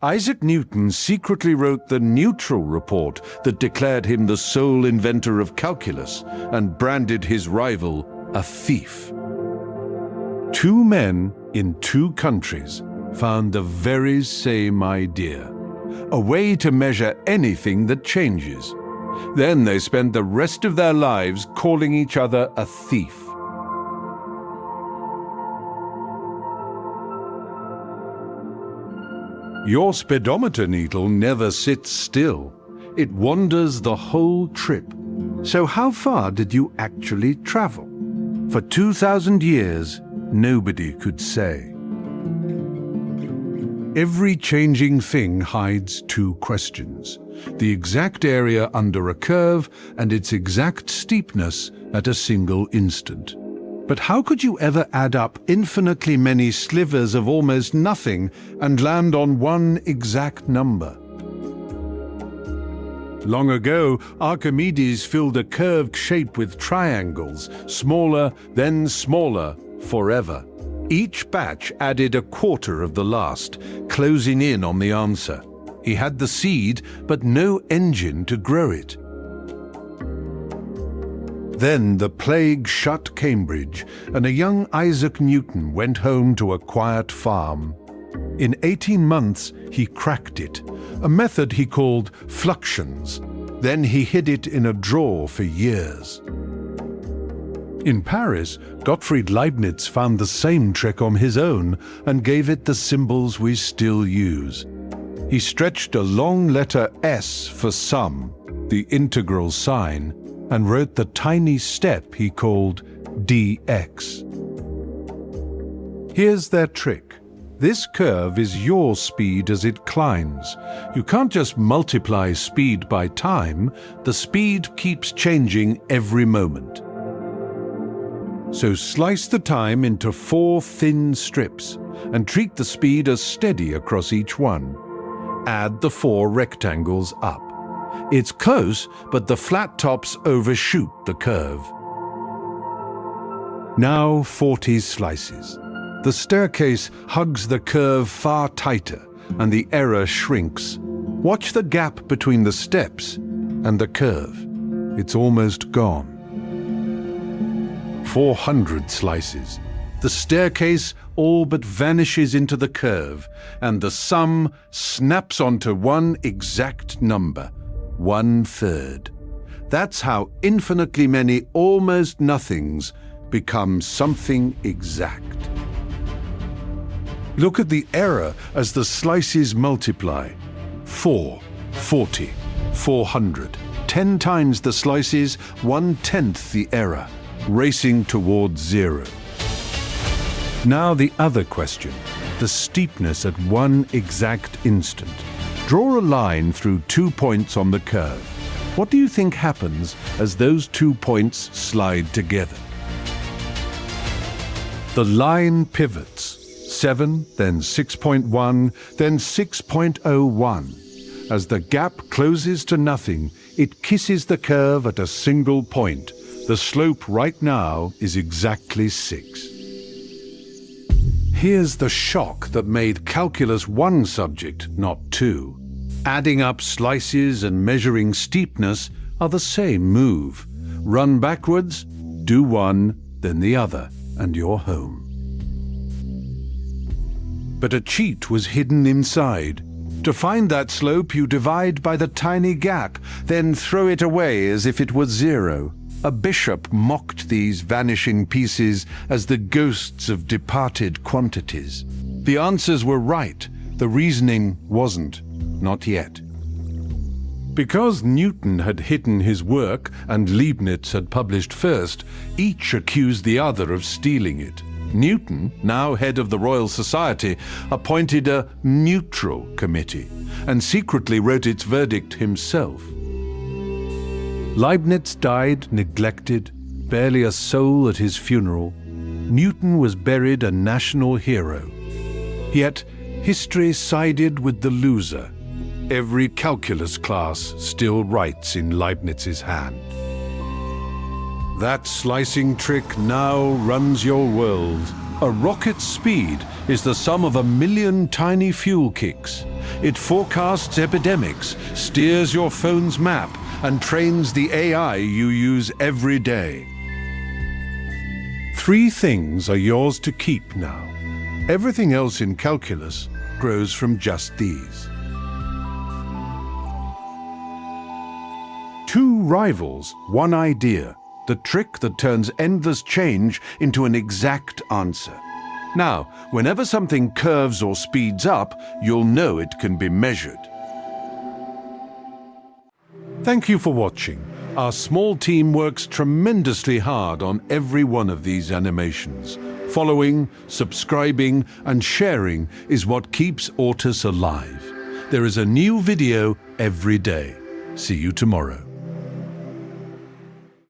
Isaac Newton secretly wrote the neutral report that declared him the sole inventor of calculus and branded his rival a thief. Two men in two countries found the very same idea, a way to measure anything that changes. Then they spent the rest of their lives calling each other a thief. Your speedometer needle never sits still. It wanders the whole trip. So how far did you actually travel? For 2,000 years, nobody could say. Every changing thing hides two questions: the exact area under a curve and its exact steepness at a single instant. But how could you ever add up infinitely many slivers of almost nothing and land on one exact number? Long ago, Archimedes filled a curved shape with triangles, smaller, then smaller, forever. Each batch added a quarter of the last, closing in on the answer. He had the seed, but no engine to grow it. Then the plague shut Cambridge, and a young Isaac Newton went home to a quiet farm. In 18 months, he cracked it, a method he called fluxions. Then he hid it in a drawer for years. In Paris, Gottfried Leibniz found the same trick on his own and gave it the symbols we still use. He stretched a long letter S for sum, the integral sign, and wrote the tiny step he called dx. Here's their trick. This curve is your speed as it climbs. You can't just multiply speed by time. The speed keeps changing every moment. So slice the time into 4 thin strips and treat the speed as steady across each one. Add the 4 rectangles up. It's close, but the flat tops overshoot the curve. Now 40 slices. The staircase hugs the curve far tighter, and the error shrinks. Watch the gap between the steps and the curve. It's almost gone. 400 slices. The staircase all but vanishes into the curve, and the sum snaps onto one exact number, 1/3. That's how infinitely many almost nothings become something exact. Look at the error as the slices multiply. 4, 40, 400. 10 times the slices, 1/10 the error, racing towards 0. Now the other question, the steepness at one exact instant. Draw a line through 2 points on the curve. What do you think happens as those 2 points slide together? The line pivots. 7, then 6.1, then 6.01. As the gap closes to nothing, it kisses the curve at a single point. The slope right now is exactly 6. Here's the shock that made calculus one subject, not two. Adding up slices and measuring steepness are the same move. Run backwards, do one, then the other, and you're home. But a cheat was hidden inside. To find that slope, you divide by the tiny gap, then throw it away as if it was 0. A bishop mocked these vanishing pieces as the ghosts of departed quantities. The answers were right, the reasoning wasn't, not yet. Because Newton had hidden his work and Leibniz had published first, each accused the other of stealing it. Newton, now head of the Royal Society, appointed a neutral committee and secretly wrote its verdict himself. Leibniz died neglected, barely a soul at his funeral. Newton was buried a national hero. Yet history sided with the loser. Every calculus class still writes in Leibniz's hand. That slicing trick now runs your world. A rocket's speed is the sum of 1,000,000 tiny fuel kicks. It forecasts epidemics, steers your phone's map, and trains the AI you use every day. 3 things are yours to keep now. Everything else in calculus grows from just these. 2 rivals, 1 idea. The trick that turns endless change into an exact answer. Now, whenever something curves or speeds up, you'll know it can be measured. Thank you for watching. Our small team works tremendously hard on every one of these animations. Following, subscribing, and sharing is what keeps Baucis alive. There is a new video every day. See you tomorrow.